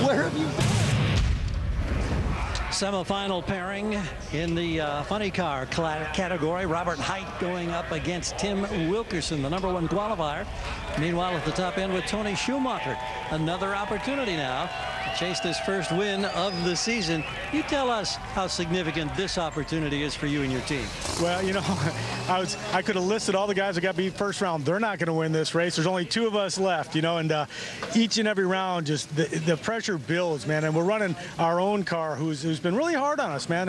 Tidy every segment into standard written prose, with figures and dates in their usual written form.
Where have you been? Semifinal pairing in the funny car category. Robert Hight going up against Tim Wilkerson, the #1 qualifier. Meanwhile, at the top end with Tony Schumacher. Another opportunity now to chase this first win of the season. You tell us how significant this opportunity is for you and your team. Well, you know, I could have listed all the guys that got beat first round. They're not going to win this race. There's only 2 of us left, you know, and each and every round, just the pressure builds, man. And we're running our own car, who's been really hard on us, man.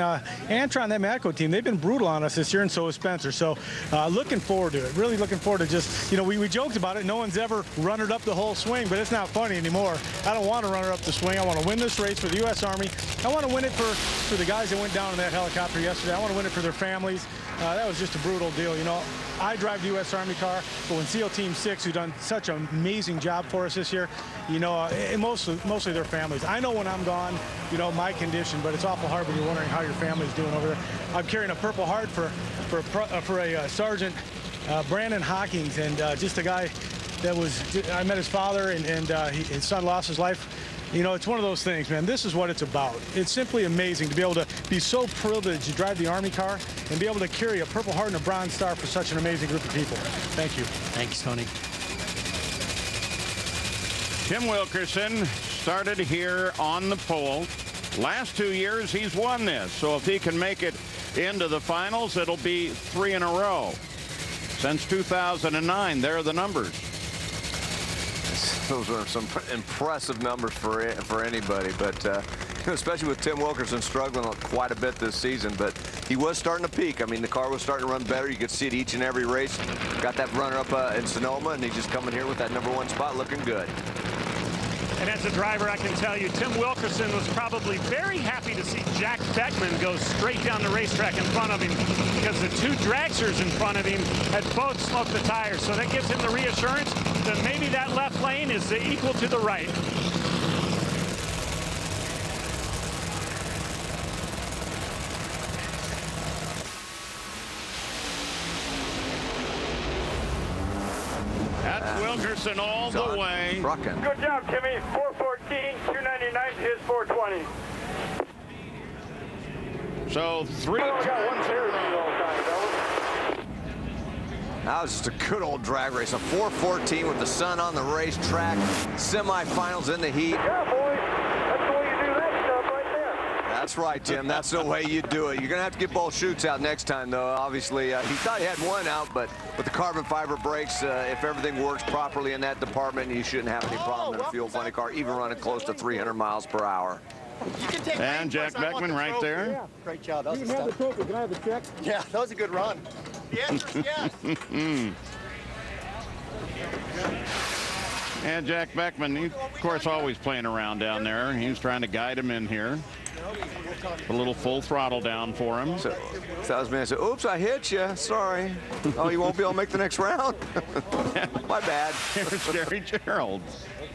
Antron, that Matco team, they've been brutal on us this year, and so is Spencer. So looking forward to it. Really looking forward to just, you know, we joked about it. No one's ever run it up the whole swing, but it's not funny anymore. I don't want to run it up the swing. I want to win this race for the U.S. Army. I want to win it for the guys that went down in that helicopter yesterday. I want to win it for their families. That was just a brutal deal, you know. I drive the U.S. Army car, but when SEAL Team 6, who've done such an amazing job for us this year, you know, mostly their families. I know when I'm gone, you know, my condition, but it's awful hard when you're wondering how your family's doing over there. I'm carrying a Purple Heart for a Sergeant Brandon Hawkins, and just a guy that I met his father, and his son lost his life. You know, it's one of those things, man. This is what it's about. It's simply amazing to be able to be so privileged to drive the Army car and be able to carry a Purple Heart and a Bronze Star for such an amazing group of people. Thank you. Thanks, Tony. Tim Wilkerson started here on the pole. Last 2 years, he's won this. So if he can make it into the finals, it'll be 3 in a row. Since 2009, there are the numbers. Those are some impressive numbers for anybody, but especially with Tim Wilkerson struggling quite a bit this season, but he was starting to peak. I mean, the car was starting to run better. You could see it each and every race. Got that runner-up in Sonoma, and he's just coming here with that #1 spot looking good. And as a driver, I can tell you, Tim Wilkerson was probably very happy to see Jack Beckman go straight down the racetrack in front of him, because the 2 dragsters in front of him had both smoked the tires. So that gives him the reassurance that maybe that left lane is equal to the right. That's Wilkerson all the way. Trucking. Good job, Timmy. 414, 299 to his 420. So 3. That was just a good old drag race. A 414 with the sun on the racetrack. Semifinals in the heat. Yeah, boys. That's the way you do that stuff right there. That's right, Tim. That's the way you do it. You're going to have to get both chutes out next time, though. Obviously, he thought he had one out, but with the carbon fiber brakes, if everything works properly in that department, you shouldn't have any problem in a fuel funny car, even running close to 300 miles per hour. And Jack Beckman right there. Yeah, great job. That was You can have the trophy. Can I have the check? Yeah, that was a good run. Yes, yes. And Jack Beckman, he, of course, always playing around down there. He was trying to guide him in here. A little full throttle down for him. So Salesman said, oops, I hit you. Sorry. Oh, you won't be able to make the next round? My bad. Here's Jerry Gerald.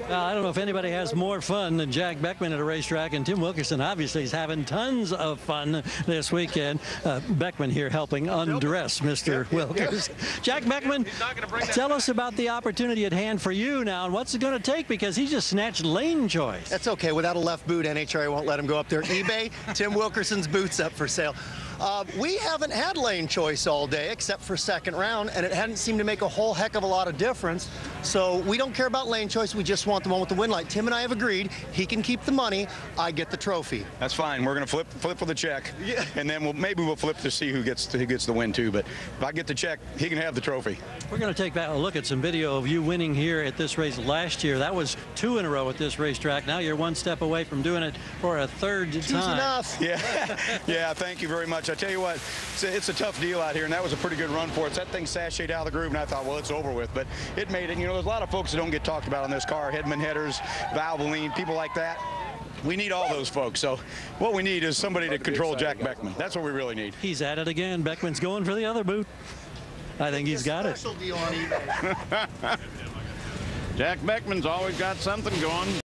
I don't know if anybody has more fun than Jack Beckman at a racetrack, and Tim Wilkerson obviously is having tons of fun this weekend. Beckman here helping undress Mr. Wilkerson. Jack Beckman, tell us about the opportunity at hand for you now, and what's it going to take, because he just snatched lane choice. That's okay. Without a left boot, NHRA won't let him go up there. eBay, Tim Wilkerson's boots up for sale. We haven't had lane choice all day except for second round, and it hadn't seemed to make a whole heck of a lot of difference. So we don't care about lane choice. We just want the one with the win light. Tim and I have agreed he can keep the money. I get the trophy. That's fine. We're going to flip for the check, and then maybe we'll flip to see who gets the win too. But if I get the check, he can have the trophy. We're going to take a look at some video of you winning here at this race last year. That was 2 in a row at this racetrack. Now you're 1 step away from doing it for a 3rd time. Easy enough. Yeah, yeah. Thank you very much. I tell you what, it's a tough deal out here, and that was a pretty good run for us. That thing sashayed out of the groove, and I thought, well, it's over with. But it made it. You know, there's a lot of folks that don't get talked about on this car. Headman headers, Valvoline, people like that. We need all those folks. So what we need is somebody to control Jack Beckman. That's what we really need. He's at it again. Beckman's going for the other boot. I think he's got it. Special deal on eBay. Jack Beckman's always got something going.